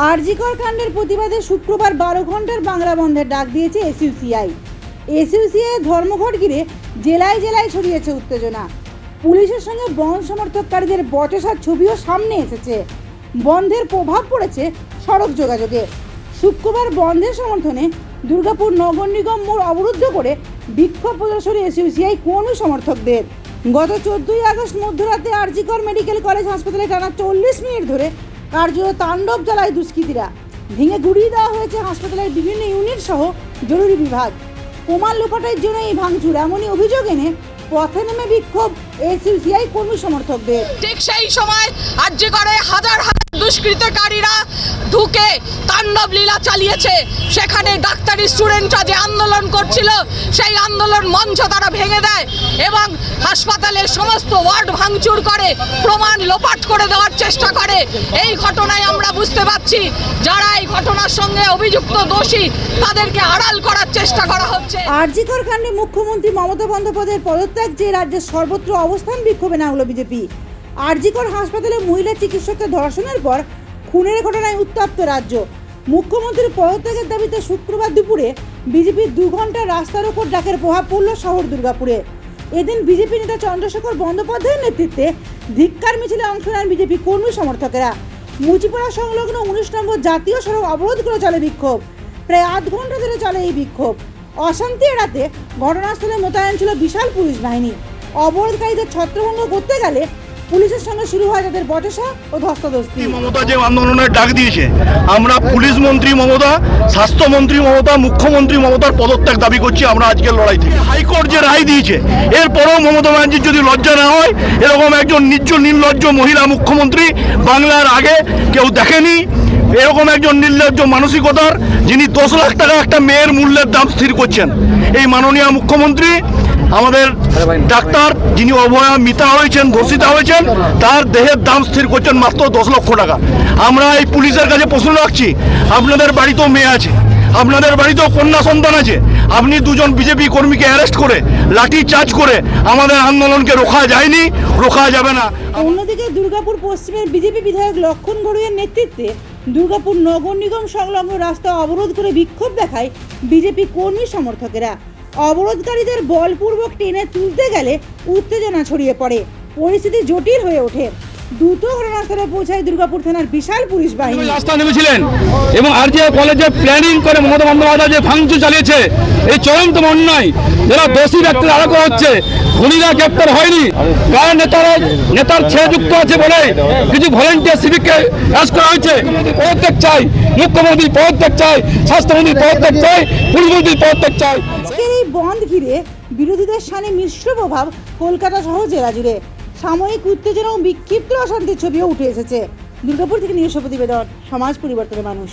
আরজি কর কাণ্ডের প্রতিবাদে শুক্রবার 12 ঘন্টার বাংলা বন্ধের ডাক দিয়েছে এসইউসিআই। এসইউসিআই ধর্মঘট ঘিরে জেলায় জেলায় ছড়িয়েছে উত্তেজনা। পুলিশের সঙ্গে বন্ধ সমর্থককারীদের বচসার ছবিও সামনে এসেছে। বন্ধের প্রভাব পড়েছে সড়ক যোগাযোগে। শুক্রবার বন্ধের সমর্থনে দুর্গাপুর নগর নিগম মোড় অবরুদ্ধ করে বিক্ষোভ প্রদর্শনে এসইউসিআই কর্মী সমর্থকদের। গত 14ই আগস্ট মধ্যরাতে আরজি কর মেডিকেল কলেজ হাসপাতালে টানা 40 মিনিট ধরে কার্যত তাণ্ডব চালায় দুষ্কৃতীরা। ভেঙে গুড়িয়ে দেওয়া হয়েছে হাসপাতালের বিভিন্ন ইউনিট সহ জরুরি বিভাগ। প্রমাণ লোপাটের জন্য এই ভাঙচুর, এমনই অভিযোগ এনে পথে নেমে বিক্ষোভ এসইউসিআই কর্মী সমর্থকদের। ঠিক সেই সময় আরজি করে হাজার হাজার দুষ্কৃতকারীরা ঢুকে তাণ্ডব লীলা চালিয়েছে। সেখানে ডাক্তারি স্টুডেন্টরা যে আন্দোলন করছিল সেই আন্দোলন মঞ্চ তারা ভেঙে দেয় এবং হাসপাতালের সমস্ত ওয়ার্ড ভাঙচুর করে প্রমাণ লোপাট করে দেওয়ার চেষ্টা করে। এই ঘটনায় আমরা বুঝতে পারছি যারা এই ঘটনার সঙ্গে অভিযুক্ত দোষী তাদেরকে আড়াল করার চেষ্টা করা হচ্ছে। আরজি কর কাণ্ডে মুখ্যমন্ত্রী মমতা বন্দ্যোপাধ্যায়ের পদত্যাগ যে রাজ্যের সর্বত্র অবস্থান বিক্ষোভে নামলো বিজেপি। আরজি কর হাসপাতালে মহিলা চিকিৎসককে ধর্ষণের পর খুনের ঘটনায় উত্তপ্ত রাজ্য। মুখ্যমন্ত্রীর পদত্যাগের দাবিতে শুক্রবার দুপুরে বিজেপির 2 ঘন্টার রাস্তার ওপর ডাকের প্রভাব পড়ল শহর দুর্গাপুরে। এদিন বিজেপি নেতা চন্দ্রশেখর বন্দ্যোপাধ্যায়ের নেতৃত্বে ধিক্কার মিছিলে অংশ নেন বিজেপি কর্মী সমর্থকেরা। মুচিপাড়া সংলগ্ন 19 নম্বর জাতীয় সড়ক অবরোধ করে চলে বিক্ষোভ। প্রায় 8 ঘন্টা ধরে চলে এই বিক্ষোভ। অশান্তি এড়াতে ঘটনাস্থলে মোতায়েন ছিল বিশাল পুলিশ বাহিনী। অবরোধকারীদের ছত্রভঙ্গ করতে গেলে পুলিশের সঙ্গে শুরু হয় তাদের বচসা ও ধস্তাধস্তি। মমতা যে আন্দোলনের ডাক দিয়েছে, আমরা পুলিশ মন্ত্রী মমতা, স্বাস্থ্যমন্ত্রী মমতা, মুখ্যমন্ত্রী মমতার পদত্যাগ দাবি করছি। আমরা আজকের লড়াই থেকে হাইকোর্ট যে রায় দিয়েছে এরপরেও মমতা ব্যানার্জির যদি লজ্জা না হয়, এরকম একজন নির্লজ্জ মহিলা মুখ্যমন্ত্রী বাংলার আগে কেউ দেখেনি। এরকম একজন নির্লজ্জ মানসিকতার, যিনি 10 লাখ টাকা একটা মেয়ের মূল্যের দাম স্থির করছেন, এই মাননীয় মুখ্যমন্ত্রী আমাদের ডাক্তার যিনি অভয়া মিতা হয়েছেন, ধর্ষিতা হয়েছেন, তার দেহের দাম স্থির করছেন মাত্র 10 লক্ষ টাকা। আমরা এই পুলিশের কাছে প্রশ্ন রাখছি, আপনাদের বাড়িতেও মেয়ে আছে, আপনাদের বাড়িতেও কন্যা সন্তান আছে, আপনি 2 জন বিজেপি কর্মীকে অ্যারেস্ট করে লাঠি চার্জ করে আমাদের আন্দোলনকে রোখা যায়নি, রোখা যাবে না। অন্যদিকে দুর্গাপুর পশ্চিমের বিজেপি বিধায়ক লক্ষণ ঘড়ুইয়ের নেতৃত্বে দুর্গাপুর নগর নিগম সংলগ্ন রাস্তা অবরোধ করে বিক্ষোভ দেখায় বিজেপি কর্মী সমর্থকেরা। অবরোধকারীদের বলপূর্বক টেনে তুলতে গেলে উত্তেজনা ছড়িয়ে পড়ে, পরিস্থিতি জটিল হয়ে ওঠে। দ্রুত ঘটনাস্থলে পৌঁছায় দুর্গাপুর থানার বিশাল পুলিশ বাহিনী। রাস্তা নেমেছিলেন এবং আরজি কলেজে প্ল্যানিং করে মমতা বন্দ্যোপাধ্যায় যে ভাঙচুর চালিয়েছে, এই চরমতম অন্যায়। যারা দোষী ব্যক্তিরা আড়াল করা হচ্ছে, খুনিরা গ্রেপ্তার হয়নি, কারণ নেতার ছেলে যুক্ত আছে বলে কিছু ভলেন্টিয়ার সিভিককে অ্যারেস্ট করা হয়েছে। পদত্যাগ চাই, মুখ্যমন্ত্রী পদত্যাগ চাই, স্বাস্থ্যমন্ত্রী পদত্যাগ চাই, পুলিশমন্ত্রী পদত্যাগ চাই। আজকের এই বন্ধ ঘিরে বিরোধীদের সামনে মিশ্র প্রভাব কলকাতা সহ জেলা জুড়ে। সাময়িক উত্তেজনা ও বিক্ষিপ্ত অশান্তির ছবিও উঠে এসেছে। দুর্গাপুর থেকে নিজস্ব প্রতিবেদন, সমাজ পরিবর্তনের মানুষ।